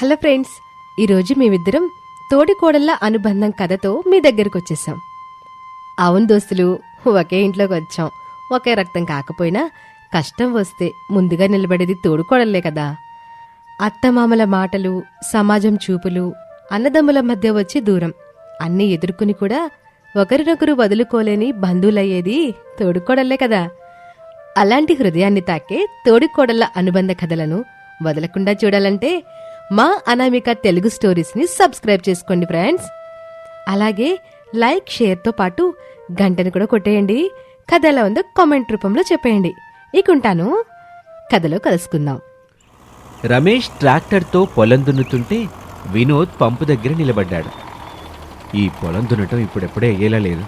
Hello friends, ఈరోజు మేమిద్దరం తోడికోడళ్ళ అనుబంధం కథతో మీ దగ్గరకు వచ్చేసాం. అవును దోస్తులు, ఒకే ఇంట్లోకి వచ్చాం. ఒకే రక్తం కాకపోయినా కష్టం వస్తే ముందుగా నిలబడేది తోడికోడళ్లే కదా. అత్తమామల మాటలు, సమాజం చూపులు, అన్నదమ్ముల మధ్య వచ్చే దూరం అన్నీ ఎదుర్కొని కూడా ఒకరినొకరు వదులుకోలేని బంధువులయ్యేది తోడికోడళ్లే కదా. అలాంటి హృదయాన్ని తాకే తోడికోడళ్ల అనుబంధ కథలను వదలకుండా చూడాలంటే మా అనామిక తెలుగు స్టోరీస్ని సబ్స్క్రైబ్ చేసుకోండి ఫ్రెండ్స్. అలాగే లైక్, షేర్తో పాటు గంటను కూడా కొట్టేయండి. కథ ఎలా ఉందో కామెంట్ రూపంలో చెప్పేయండి. ఇకుంటాను, కథలో కలుసుకుందాం. రమేష్ ట్రాక్టర్తో పొలం దున్నుతుంటే వినోద్ పంపు దగ్గర నిలబడ్డాడు. ఈ పొలం దున్నటం ఇప్పుడెప్పుడే అయ్యేలా లేదు.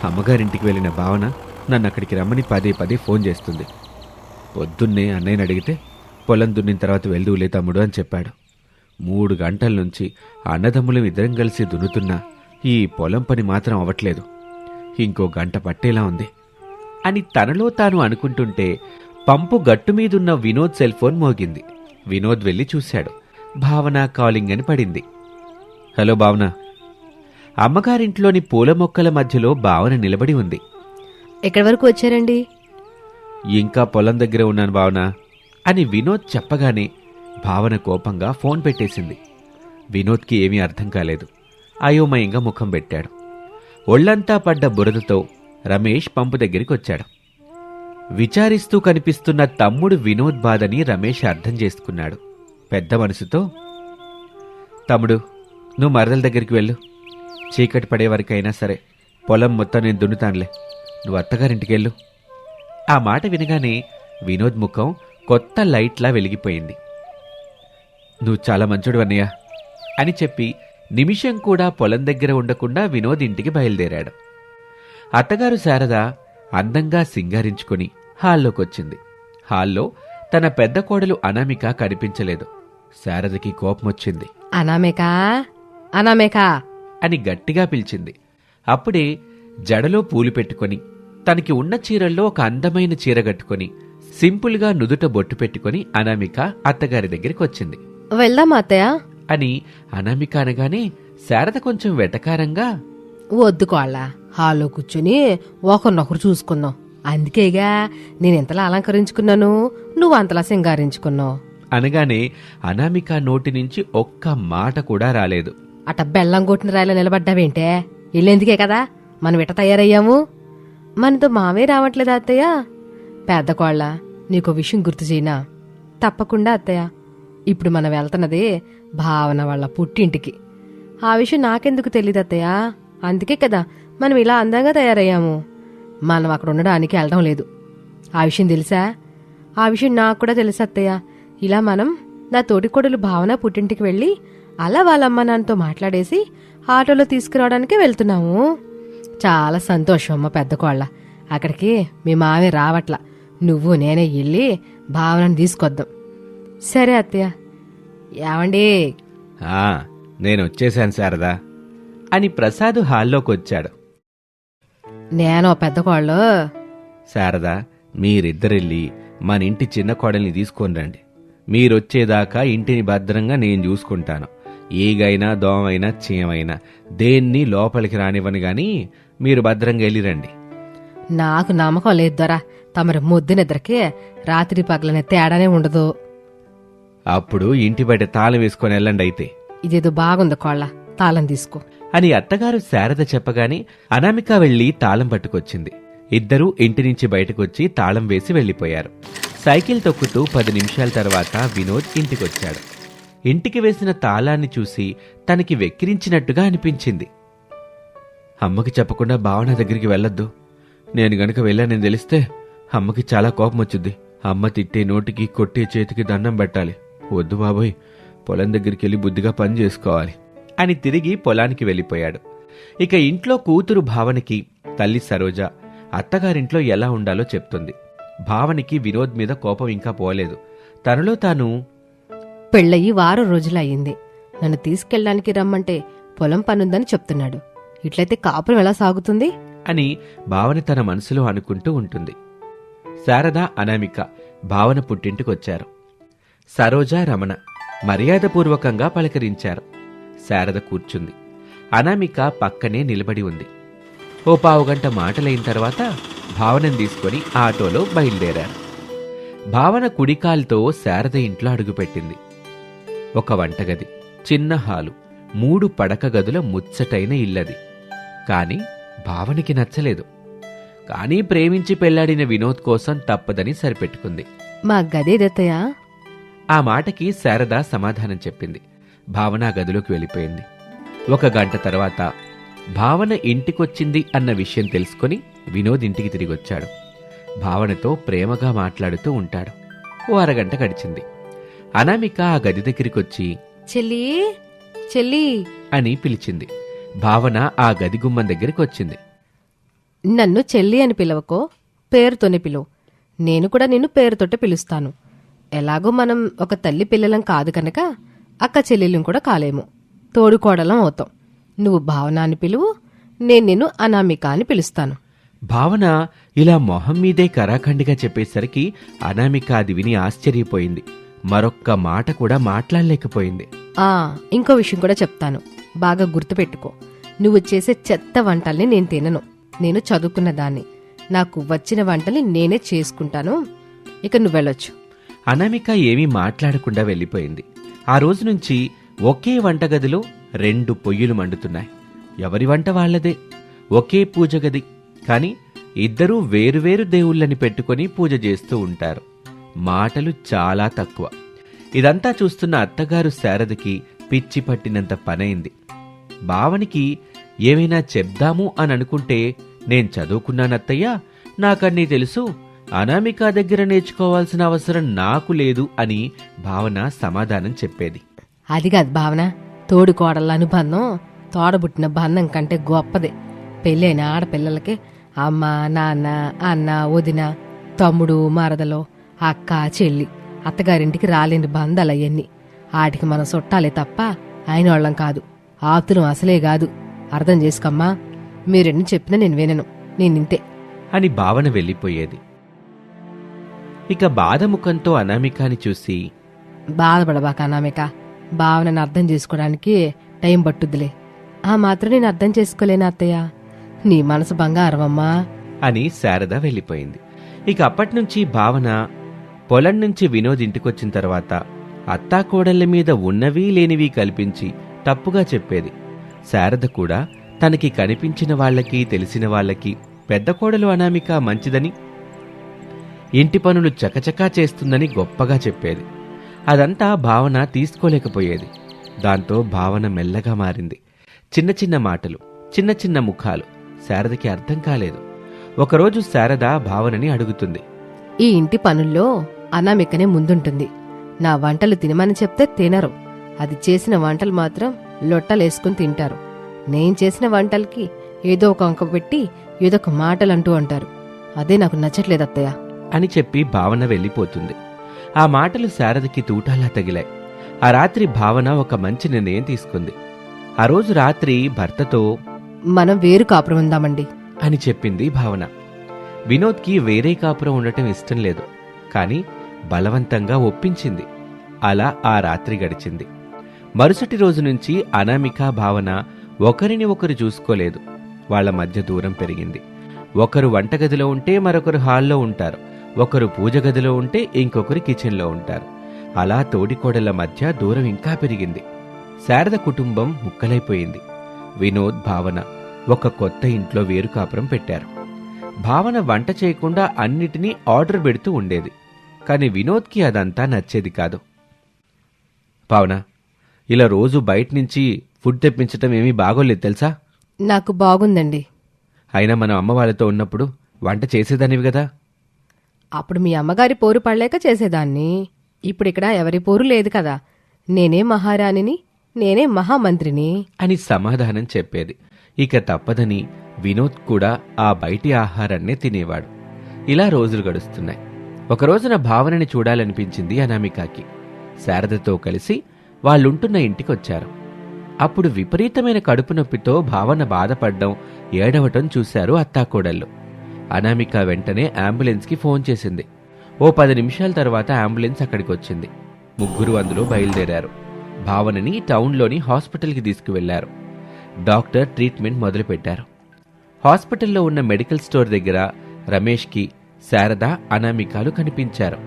అమ్మగారింటికి వెళ్ళిన భావన నన్ను అక్కడికి రమ్మని పదే పదే ఫోన్ చేస్తుంది. పొద్దున్నే అన్నయ్యని అడిగితే పొలం దున్నిన తర్వాత వెళ్దువులే తమ్ముడు అని చెప్పాడు. 3 గంటల నుంచి అన్నదమ్ములం ఇద్దరం కలిసి దున్నుతున్నా ఈ పొలం పని మాత్రం అవ్వట్లేదు. ఇంకో గంట పట్టేలా ఉంది అని తనలో తాను అనుకుంటుంటే పంపు గట్టుమీదున్న వినోద్ సెల్ ఫోన్ మోగింది. వినోద్ వెళ్ళి చూశాడు. భావన కాలింగ్ అని పడింది. హలో భావన. అమ్మగారింట్లోని పూల మొక్కల మధ్యలో భావన నిలబడి ఉంది. ఎక్కడి వరకు వచ్చారండి? ఇంకా పొలం దగ్గర ఉన్నాను భావన అని వినోద్ చెప్పగానే భావన కోపంగా ఫోన్ పెట్టేసింది. వినోద్కి ఏమీ అర్థం కాలేదు. అయోమయంగా ముఖం పెట్టాడు. ఒళ్లంతా పడ్డ బురదతో రమేష్ పంపు దగ్గరికి వచ్చాడు. విచారిస్తూ కనిపిస్తున్న తమ్ముడు వినోద్ బాధని రమేష్ అర్థం చేసుకున్నాడు. పెద్ద మనసుతో, తమ్ముడు నువ్వు మరదల దగ్గరికి వెళ్ళు. చీకటి పడే వరకైనా సరే పొలం మొత్తం నేను దున్నుతానులే. నువ్వు అత్తగారింటికెళ్ళు. ఆ మాట వినగానే వినోద్ ముఖం కొత్త లైట్లా వెలిగిపోయింది. నువ్వు చాలా మంచోడు అన్నయ్య అని చెప్పి నిమిషం కూడా పొలం దగ్గర ఉండకుండా వినోద్ ఇంటికి బయలుదేరాడు. అత్తగారు శారద అందంగా సింగారించుకుని హాల్లోకొచ్చింది. హాల్లో తన పెద్ద కోడలు అనామిక కనిపించలేదు. శారదకి కోపమొచ్చింది. అనామికా, అనామికా అని గట్టిగా పిలిచింది. అప్పుడే జడలో పూలు పెట్టుకొని, తనకి ఉన్న చీరల్లో ఒక అందమైన చీర కట్టుకొని, సింపుల్గా నుదుట బొట్టు పెట్టుకుని అనామిక అత్తగారి దగ్గరికి వచ్చింది. వెళ్దామా అత్తయ్య అని అనామిక అనగానే శారద కొంచెం వెటకారంగా, వద్దు కోళ్ళ, హాల్లో కూర్చుని ఒకరినొకరు చూసుకుందాం. అందుకేగా నేనెంతలా అలంకరించుకున్నాను, నువ్వు అంతలా సింగారించుకున్నావు అనగానే అనామిక నోటి నుంచి ఒక్క మాట కూడా రాలేదు. అట బెల్లం కొట్టిన రాయిలో నిలబడ్డావేంటే? ఇల్లెందుకే కదా మనం ఇట తయారయ్యాము. మనతో మావే రావట్లేదు అత్తయ్య. పెద్ద కోళ్ళ, నీకో విషయం గుర్తు చేయనా? తప్పకుండా అత్తయ్య. ఇప్పుడు మనం వెళ్తున్నది భావన వాళ్ళ పుట్టింటికి. ఆ విషయం నాకెందుకు తెలీదు అత్తయ్య. అందుకే కదా మనం ఇలా అందంగా తయారయ్యాము. మనం అక్కడ ఉండడానికి వెళ్ళడం లేదు. ఆ విషయం తెలుసా? ఆ విషయం నాకు కూడా తెలుసు అత్తయ్య. ఇలా మనం నా తోటికోడలు భావన పుట్టింటికి వెళ్ళి అలా వాళ్ళమ్మ నాన్నతో మాట్లాడేసి ఆటోలో తీసుకురావడానికి వెళ్తున్నాము. చాలా సంతోషం అమ్మ పెద్ద కోళ్ళ. అక్కడికి మీ మావే రావట్లా. నువ్వు నేనే వెళ్ళి భావనను తీసుకొద్దాం. సరే అత్తయ్య. ఏమండి? నేను వచ్చేశాను శారదా అని ప్రసాద్ హాల్లోకొచ్చాడు. నేను పెద్ద కోళ్ళు. శారదా, మీరిద్దరెళ్ళి మన ఇంటి చిన్న కోడల్ని తీసుకొని రండి. మీరొచ్చేదాకా ఇంటిని భద్రంగా నేను చూసుకుంటాను. ఈగైనా దోమైనా చీమైనా దేన్ని లోపలికి రానివ్వను గాని మీరు భద్రంగా వెళ్ళిరండి. నాకు నమ్మకం లేదు దొరా. తమరి ముద్దు నిద్రకి రాత్రి పగలనే తేడానే ఉండదు. అప్పుడు ఇంటి బయట తాళం వేసుకొని వెళ్ళండి. అయితే ఇదేదో బాగుంది కోళ్ళ, తాళం తీసుకో అని అత్తగారు శారద చెప్పగానే అనామిక వెళ్లి తాళం పట్టుకొచ్చింది. ఇద్దరూ ఇంటి నుంచి బయటకొచ్చి తాళం వేసి వెళ్లిపోయారు. సైకిల్ తొక్కుతూ 10 నిమిషాల తర్వాత వినోద్ ఇంటికొచ్చాడు. ఇంటికి వేసిన తాళాన్ని చూసి తనకి వెక్కిరించినట్టుగా అనిపించింది. అమ్మకి చెప్పకుండా భావన దగ్గరికి వెళ్ళొద్దు. నేను గనక వెళ్ళానని తెలిస్తే అమ్మకి చాలా కోపం వచ్చుద్ది. అమ్మ తిట్టే నోటికి కొట్టే చేతికి దండం పెట్టాలి. వద్దు బాబోయ్, పొలం దగ్గరికి వెళ్ళి బుద్ధిగా పని చేసుకోవాలి అని తిరిగి పొలానికి వెళ్ళిపోయాడు. ఇక ఇంట్లో కూతురు భావనకి తల్లి సరోజ అత్తగారింట్లో ఎలా ఉండాలో చెప్తుంది. భావనకి వినోద్ మీద కోపం ఇంకా పోలేదు. తనలో తాను, పెళ్ళయి 1 రోజులయ్యింది. నన్ను తీసుకెళ్ళడానికి రమ్మంటే పొలం పనుందని చెప్తున్నాడు. ఇట్లయితే కాపురం ఎలా సాగుతుంది అని భావన తన మనసులో అనుకుంటూ ఉంటుంది. శారద, అనామిక భావన పుట్టింటికొచ్చారు. సరోజ, రమణ మర్యాదపూర్వకంగా పలకరించారు. శారద కూర్చుంది. అనామిక పక్కనే నిలబడి ఉంది. ఓ పావుగంట మాటలైన తర్వాత భావనని తీసుకొని ఆటోలో బయలుదేరారు. భావన కుడికాల్తో శారద ఇంట్లో అడుగుపెట్టింది. ఒక వంటగది, చిన్న హాలు, 3 పడక గదుల ముచ్చటైన ఇల్లది. కాని భావనకి నచ్చలేదు. కానీ ప్రేమించి పెళ్లాడిన వినోద్ కోసం తప్పదని సరిపెట్టుకుంది. మా గదేదత్తయ్యా? ఆ మాటకి శారద సమాధానం చెప్పింది. భావన ఆ గదిలోకి వెళ్ళిపోయింది. 1 గంట తర్వాత భావన ఇంటికొచ్చింది అన్న విషయం తెలుసుకుని వినోద్ ఇంటికి తిరిగొచ్చాడు. భావనతో ప్రేమగా మాట్లాడుతూ ఉంటాడు. ఓ అరగంట గడిచింది. అనామిక ఆ గది దగ్గరికొచ్చి చెల్లి చెల్లి అని పిలిచింది. భావన ఆ గది గుమ్మం దగ్గరికొచ్చింది. నన్ను చెల్లి అని పిలవకో, పేరుతోనే పిలువు. నేను కూడా నిన్ను పేరుతోటే పిలుస్తాను. ఎలాగో మనం ఒక తల్లి పిల్లలం కాదు కనుక అక్క చెల్లెలం కూడా కాలేము. తోడుకోడలం అవుతాం. నువ్వు భావన అని పిలువు, నేను నిన్ను అనామిక అని పిలుస్తాను. భావన ఇలా మొహం మీదే కరాఖండిగా చెప్పేసరికి అనామిక అది విని ఆశ్చర్యపోయింది. మరొక్క మాట కూడా మాట్లాడలేకపోయింది. ఇంకో విషయం కూడా చెప్తాను, బాగా గుర్తుపెట్టుకో. నువ్వు చేసే చెత్త వంటల్ని నేను తినను. నేను చదువుకున్న దాన్ని. నాకు వచ్చిన వంటల్ని నేనే చేసుకుంటాను. ఇక నువ్వెళ్ళొచ్చు. అనామిక ఏమీ మాట్లాడకుండా వెళ్ళిపోయింది. ఆ రోజు నుంచి ఒకే వంటగదిలో 2 పొయ్యిలు మండుతున్నాయి. ఎవరి వంట వాళ్లదే. ఒకే పూజ గది. కాని ఇద్దరూ వేరువేరు దేవుళ్ళని పెట్టుకుని పూజ చేస్తూ ఉంటారు. మాటలు చాలా తక్కువ. ఇదంతా చూస్తున్న అత్తగారు శారదకి పిచ్చి పట్టినంత పనైంది. భావనికి ఏమైనా చెప్దాము అని అనుకుంటే, నేను చదువుకున్నానత్తయ్యా, నాకన్నీ తెలుసు, అనామిక దగ్గర నేర్చుకోవాల్సిన అవసరం నాకు లేదు అని భావన సమాధానం చెప్పేది. అది కాదు భావన, తోడుకోడళ్ళ అనుబంధం తోడబుట్టిన బంధం కంటే గొప్పదే. పెళ్ళైన ఆడపిల్లలకి అమ్మ, నాన్న, అన్న, వదిన, తమ్ముడు, మరదలో, అక్క, చెల్లి, అత్తగారింటికి రాలేని బంధాలు అవన్నీ. ఆటికి మనం చుట్టాలే తప్ప ఆయన వాళ్ళం కాదు. ఆప్తులం అసలే కాదు. అర్థం చేసుకోమ్మా. మీరెన్ని చెప్పినా నేను వినను. నేనింతే అని భావన వెళ్ళిపోయేది. ఇక బాధముఖంతో అనామికాని చూసి, బాధపడబాక అనామిక. భావనను అర్థం చేసుకోవడానికి టైం పట్టుద్దిలే. ఆ మాత్రం నేను అర్థం చేసుకోలేను అత్తయ్య. నీ మనసు బంగారమమ్మా అని శారద వెళ్ళిపోయింది. ఇక అప్పట్నుంచి భావన పొలం నుంచి వినోద్ ఇంటికొచ్చిన తర్వాత అత్తాకోడళ్ల మీద ఉన్నవీ లేనివీ కల్పించి తప్పుగా చెప్పేది. శారద కూడా తనకి కనిపించిన వాళ్లకి, తెలిసిన వాళ్లకి పెద్ద కోడలు అనామిక మంచిదని, ఇంటి పనులు చకచకా చేస్తుందని గొప్పగా చెప్పేది. అదంతా భావన తీసుకోలేకపోయేది. దాంతో భావన మెల్లగా మారింది. చిన్న చిన్న మాటలు, చిన్న చిన్న ముఖాలు శారదకి అర్థం కాలేదు. ఒకరోజు శారద భావనని అడుగుతుంది. ఈ ఇంటి పనుల్లో అనామికనే ముందుంటుంది. నా వంటలు తినమని చెప్తే తినరు. అది చేసిన వంటలు మాత్రం లొట్టలేసుకుని తింటారు. నేను చేసిన వంటలకి ఏదో ఒక అంక పెట్టి ఏదో ఒక మాటలు అంటూ అంటారు. అదే నాకు నచ్చట్లేదు అత్తయ్య అని చెప్పి భావన వెళ్ళిపోతుంది. ఆ మాటలు శారదకి తూటాలా తగిలాయి. ఆ రాత్రి భావన ఒక మంచి నిర్ణయం తీసుకుంది. ఆ రోజు రాత్రి భర్తతో, మనం వేరు కాపురం ఉందామండి అని చెప్పింది భావన. వినోద్కి వేరే కాపురం ఉండటం ఇష్టం లేదు. కాని బలవంతంగా ఒప్పించింది. అలా ఆ రాత్రి గడిచింది. మరుసటి రోజు నుంచి అనామిక, భావన ఒకరిని ఒకరు చూసుకోలేదు. వాళ్ల మధ్య దూరం పెరిగింది. ఒకరు వంటగదిలో ఉంటే మరొకరు హాల్లో ఉంటారు. ఒకరు పూజ గదిలో ఉంటే ఇంకొకరు కిచెన్లో ఉంటారు. అలా తోడికోడళ్ల మధ్య దూరం ఇంకా పెరిగింది. శారద కుటుంబం ముక్కలైపోయింది. వినోద్, భావన ఒక కొత్త ఇంట్లో వేరు కాపురం పెట్టారు. భావన వంట చేయకుండా అన్నిటినీ ఆర్డర్ పెడుతూ ఉండేది. కాని వినోద్కి అదంతా నచ్చేది కాదు. భావన, ఇలా రోజు బయటనుంచి ఫుడ్ తెప్పించటం ఏమీ బాగోలేదు తెలుసా? నాకు బాగుందండి. అయినా మనం అమ్మ వాళ్ళతో ఉన్నప్పుడు వంట చేసేదానివి కదా. అప్పుడు మీ అమ్మగారి పోరు పడలేక చేసేదాన్ని. ఇప్పుడిక్కడ ఎవరి పోరు లేదు కదా. నేనే మహారాణిని, నేనే మహామంత్రిని అని సమాధానం చెప్పేది. ఇక తప్పదని వినోద్ కూడా ఆ బయటి ఆహారాన్నే తినేవాడు. ఇలా రోజులు గడుస్తున్నాయి. ఒకరోజున భావనని చూడాలనిపించింది అనామికకి. శారదతో కలిసి వాళ్ళుంటున్న ఇంటికొచ్చారు. అప్పుడు విపరీతమైన కడుపు నొప్పితో భావన బాధపడ్డం, ఏడవటం చూశారు అత్తాకోడళ్ళు. అనామిక వెంటనే అంబులెన్స్కి ఫోన్ చేసింది. ఓ 10 నిమిషాల తర్వాత అంబులెన్స్ అక్కడికొచ్చింది. ముగ్గురు అందులో బయలుదేరారు. భావనని టౌన్లోని హాస్పిటల్కి తీసుకువెళ్లారు. డాక్టర్ ట్రీట్మెంట్ మొదలుపెట్టారు. హాస్పిటల్లో ఉన్న మెడికల్ స్టోర్ దగ్గర రమేష్కి శారద, అనామికలు కనిపించారు.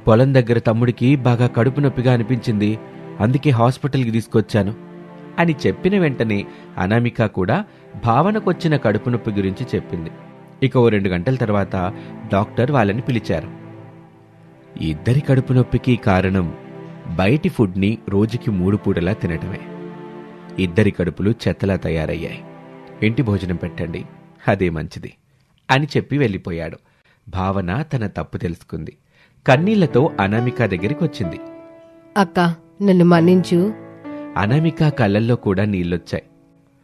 పొలం దగ్గర తమ్ముడికి బాగా కడుపు నొప్పిగా అనిపించింది, అందుకే హాస్పిటల్కి తీసుకొచ్చాను అని చెప్పిన వెంటనే అనామిక కూడా భావనకొచ్చిన కడుపు నొప్పి గురించి చెప్పింది. ఇక ఓ 2 గంటల తర్వాత డాక్టర్ వాళ్ళని పిలిచారు. ఇద్దరి కడుపు నొప్పికి కారణం బయటి ఫుడ్ని రోజుకి 3 పూటలా తినటమే. ఇద్దరి కడుపులు చెత్తలా తయారయ్యాయి. ఇంటి భోజనం పెట్టండి, అదే మంచిది అని చెప్పి వెళ్ళిపోయాడు. భావన తన తప్పు తెలుసుకుంది. కన్నీళ్లతో అనామిక దగ్గరికి వచ్చింది. అక్క, నన్ను మన్నించు. అనామిక కళ్ళల్లో కూడా నీళ్లొచ్చాయి.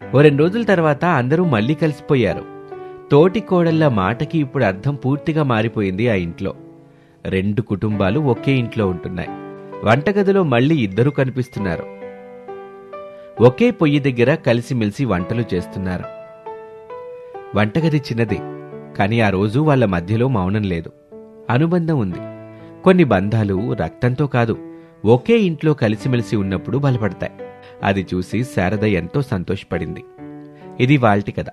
ఓ 2 రోజుల తర్వాత అందరూ మళ్లీ కలిసిపోయారు. తోటి కోడళ్ల మాటకి ఇప్పుడు అర్థం పూర్తిగా మారిపోయింది. ఆ ఇంట్లో 2 కుటుంబాలు ఒకే ఇంట్లో ఉంటున్నాయి. వంటగదిలో మళ్లీ ఇద్దరూ కనిపిస్తున్నారు. ఒకే పొయ్యి దగ్గర కలిసిమెలిసి వంటలు చేస్తున్నారు. వంటగది చిన్నదే, కానీ ఆ రోజు వాళ్ళ మధ్యలో మౌనం లేదు, అనుబంధం ఉంది. కొన్ని బంధాలు రక్తంతో కాదు, ఒకే ఇంట్లో కలిసిమెలిసి ఉన్నప్పుడు బలపడతాయి. అది చూసి శారద ఎంతో సంతోషపడింది. ఇది వాల్టి కథ.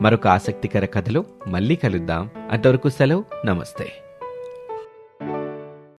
మరొక ఆసక్తికర కథలో మళ్ళీ కలుద్దాం. అంతవరకు సెలవు. నమస్తే.